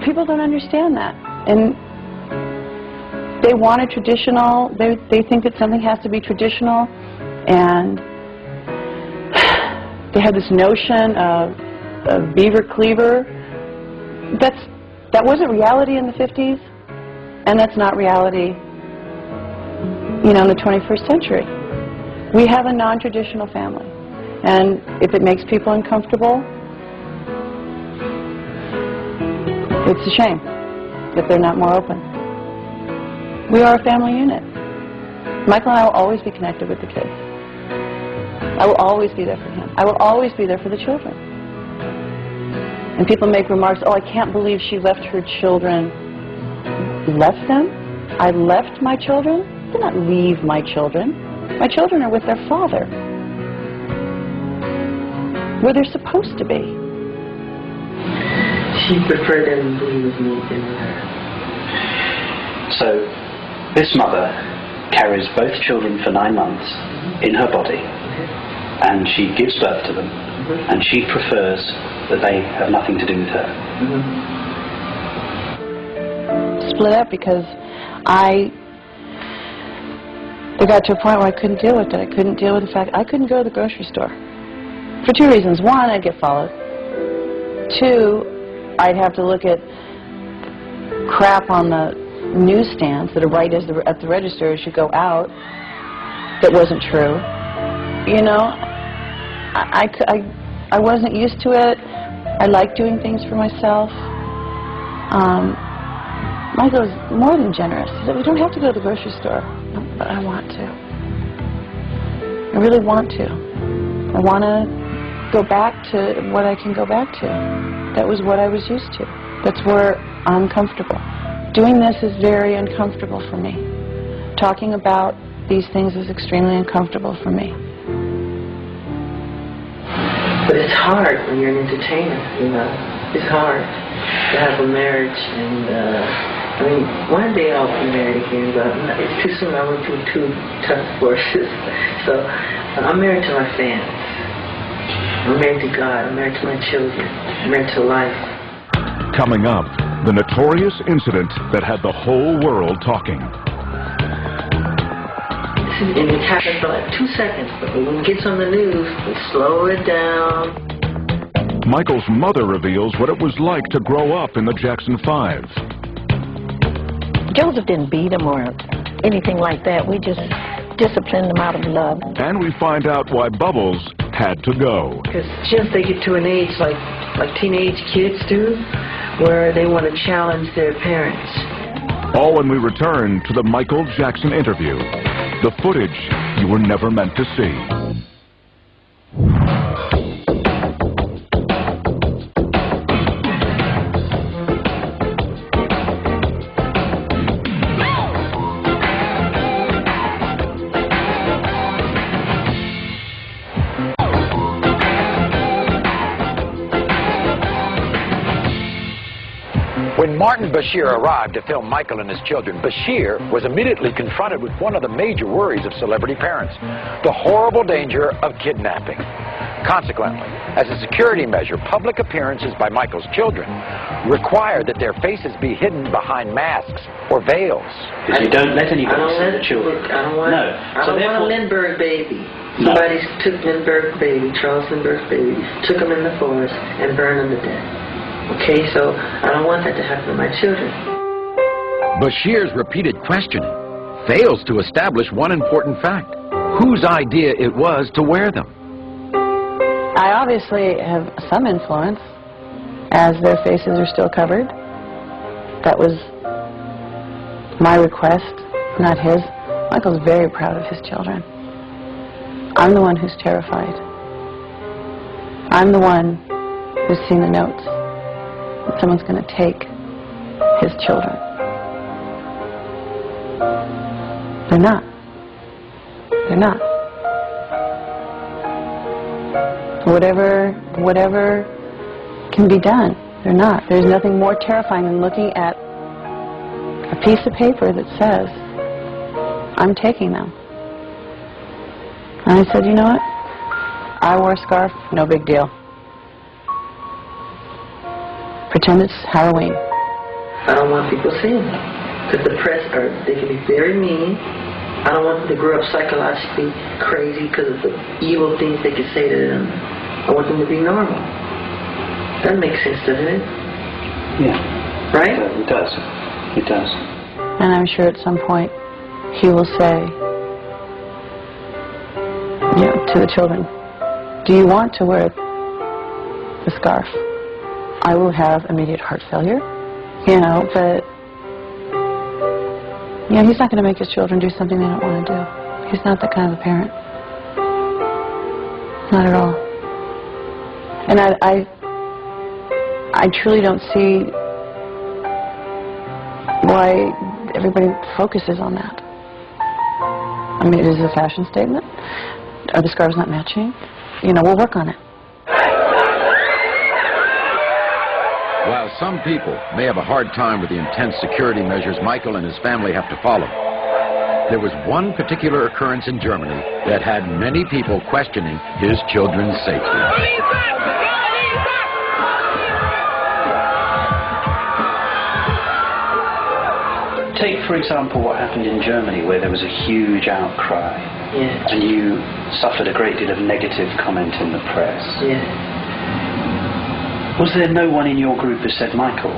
people don't understand that. And they want a traditional, they think that something has to be traditional, and they have this notion of beaver cleaver. That wasn't reality in the 50s, and that's not reality, you know, in the 21st century. We have a non-traditional family, and if it makes people uncomfortable, it's a shame that they're not more open. We are a family unit. Michael and I will always be connected with the kids. I will always be there for him. I will always be there for the children. And people make remarks, oh, I can't believe she left her children. Left them? I left my children? I did not leave my children. My children are with their father, where they're supposed to be. She preferred them when he was meeting her. So, this mother carries both children for 9 months in her body, and she gives birth to them, and she prefers that they have nothing to do with her. Split up because it got to a point where I couldn't deal with it. I couldn't deal with the fact I couldn't go to the grocery store. For 2 reasons. One, I'd get followed. 2, I'd have to look at crap on the newsstands that are right at the register as you go out that wasn't true. You know, I wasn't used to it. I like doing things for myself. Michael was more than generous. He said, we don't have to go to the grocery store. But I want to. I really want to. I want to go back to what I can go back to. That was what I was used to. That's where I'm comfortable. Doing this is very uncomfortable for me. Talking about these things is extremely uncomfortable for me. But it's hard when you're an entertainer, you know. It's hard to have a marriage, and I mean, one day I'll be married again, but it's too soon. I went through 2 tough divorces. So I'm married to my fans. I'm married to God. I'm married to my children. I'm married to life. Coming up, the notorious incident that had the whole world talking. And it happens for like 2 seconds, but when it gets on the news, we slow it down. Michael's mother reveals what it was like to grow up in the Jackson 5. Joseph didn't beat him or anything like that. We just disciplined him out of love. And we find out why Bubbles had to go. Because just they get to an age like teenage kids do, where they want to challenge their parents. All when we return to the Michael Jackson interview. The footage you were never meant to see. When Martin Bashir arrived to film Michael and his children, Bashir was immediately confronted with one of the major worries of celebrity parents, the horrible danger of kidnapping. Consequently, as a security measure, public appearances by Michael's children required that their faces be hidden behind masks or veils. Because you don't let anybody see the children. I don't want a Lindbergh baby. Somebody took Lindbergh's baby, Charles Lindbergh's baby, took him in the forest and burned him to death. Okay, so I don't want that to happen to my children. Bashir's repeated questioning fails to establish one important fact: whose idea it was to wear them. I obviously have some influence, as their faces are still covered. That was my request, not his. Michael's very proud of his children. I'm the one who's terrified. I'm the one who's seen the notes. That someone's going to take his children. They're not. They're not. Whatever can be done, they're not. There's nothing more terrifying than looking at a piece of paper that says, I'm taking them. And I said, you know what? I wore a scarf, no big deal. Pretend it's Halloween. I don't want people seeing them. Because the press, they can be very mean. I don't want them to grow up psychologically crazy because of the evil things they can say to them. I want them to be normal. That makes sense, doesn't it? Yeah. Right? It does. It does. And I'm sure at some point he will say, you know, to the children, do you want to wear the scarf? I will have immediate heart failure, you know, but, you know, he's not going to make his children do something they don't want to do. He's not that kind of a parent. Not at all. And I truly don't see why everybody focuses on that. I mean, it is a fashion statement. Are the scarves not matching? You know, we'll work on it. While some people may have a hard time with the intense security measures Michael and his family have to follow, there was one particular occurrence in Germany that had many people questioning his children's safety. Take, for example, what happened in Germany, where there was a huge outcry, Yeah. and you suffered a great deal of negative comment in the press. Yeah. Was there no one in your group who said, Michael,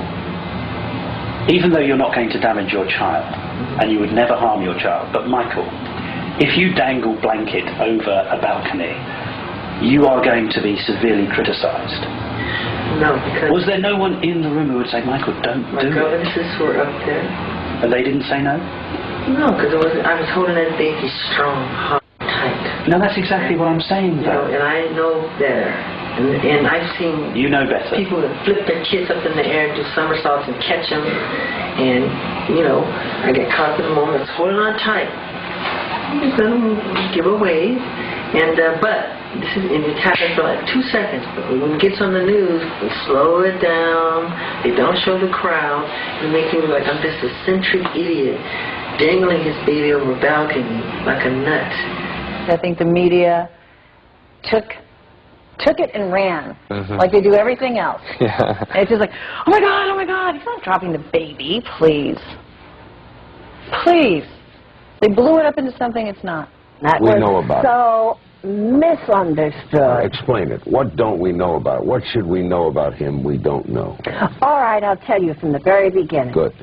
even though you're not going to damage your child, and you would never harm your child, but Michael, if you dangle blanket over a balcony, you are going to be severely criticized? No, because Was there no one in the room who would say, Michael, don't my do it? governesses were up there. And they didn't say no? No, because I was holding that baby strong, hard, tight. No, that's exactly what I'm saying, You know, though. and I know better. And I've seen You know better. people that flip their kids up in the air and do somersaults and catch them. And, you know, I get caught in the moment, holding on tight. I'm just let them give away. And, but, this is, and it happens for like 2 seconds. But when it gets on the news, they slow it down. They don't show the crowd. They make me look like I'm just a centric idiot dangling his baby over a balcony like a nut. I think the media took it and ran, like they do everything else. Yeah. And it's just like, oh my God, he's not dropping the baby, please. Please. They blew it up into something it's not. That We was know about it. so misunderstood. Explain it. What don't we know about it? What should we know about him we don't know? All right, I'll tell you from the very beginning. Good.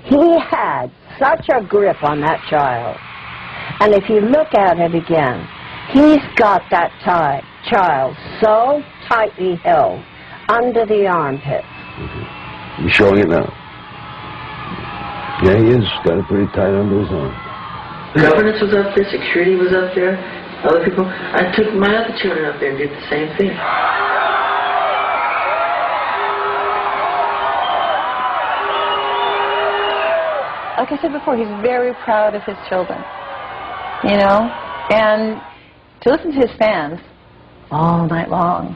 He had such a grip on that child. And if you look at it again, he's got that child so tightly held under the armpits. You're showing it now. Yeah, he is. Got it pretty tight under his arm. Governance was up there, security was up there, other people. I took my other children up there and did the same thing. Like I said before, he's very proud of his children, you know? And to listen to his fans all night long,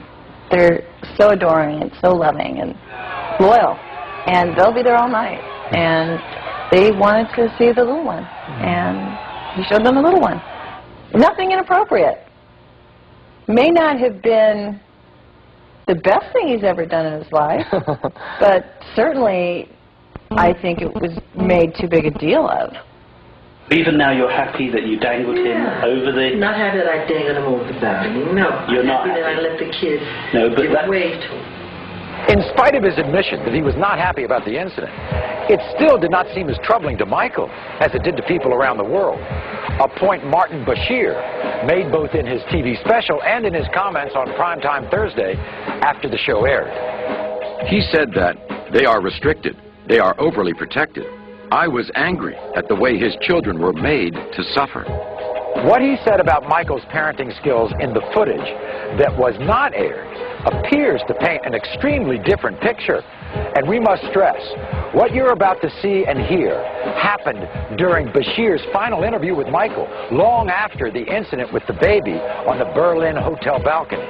they're so adoring and so loving and loyal. And they'll be there all night. And they wanted to see the little one. And he showed them the little one. Nothing inappropriate. May not have been the best thing he's ever done in his life, but certainly I think it was made too big a deal of. Even now you're happy that you dangled him over the... Not happy that I dangled him over the balcony, no. You're not happy that I happy. let the kids No, but give that- wave to him. In spite of his admission that he was not happy about the incident, it still did not seem as troubling to Michael as it did to people around the world. A point Martin Bashir made both in his TV special and in his comments on Primetime Thursday after the show aired. He said that they are restricted, they are overly protected. I was angry at the way his children were made to suffer. What he said about Michael's parenting skills in the footage that was not aired appears to paint an extremely different picture. And we must stress, what you're about to see and hear happened during Bashir's final interview with Michael, long after the incident with the baby on the Berlin hotel balcony.